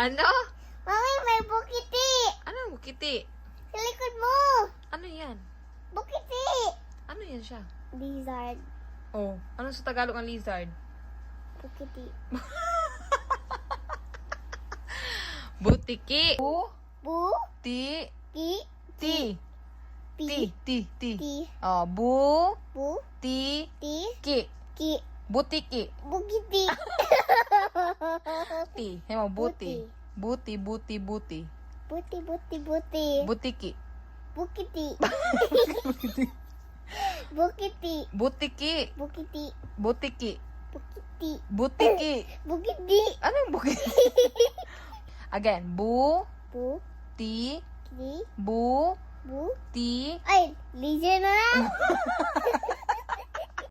Ano? Mami, may bukiti. Ano ang bukiti? Sa likod mo. Ano yan? Bukiti. Ano yan siya? Lizard. Oh, ano sa Tagalog ang lizard? Bukiti. Butiki. Bu. Ti. Ki. Ti. Pi. Ti. Ti. Oh, Bu. ti. Ti. Ki. Ki. Butiki. Bukiti. Ti. Hemo, buti. Buti. Buti, buti. Butiki. Bukiti. Bukiti. Butiki. Bukiti. Butiki. Bukiti. Butiki. Bukiti. Anong bukiti? Again. Bu. Bu. Ti. Ki. Bu. Bu. Ti. Ay, lizard na lang.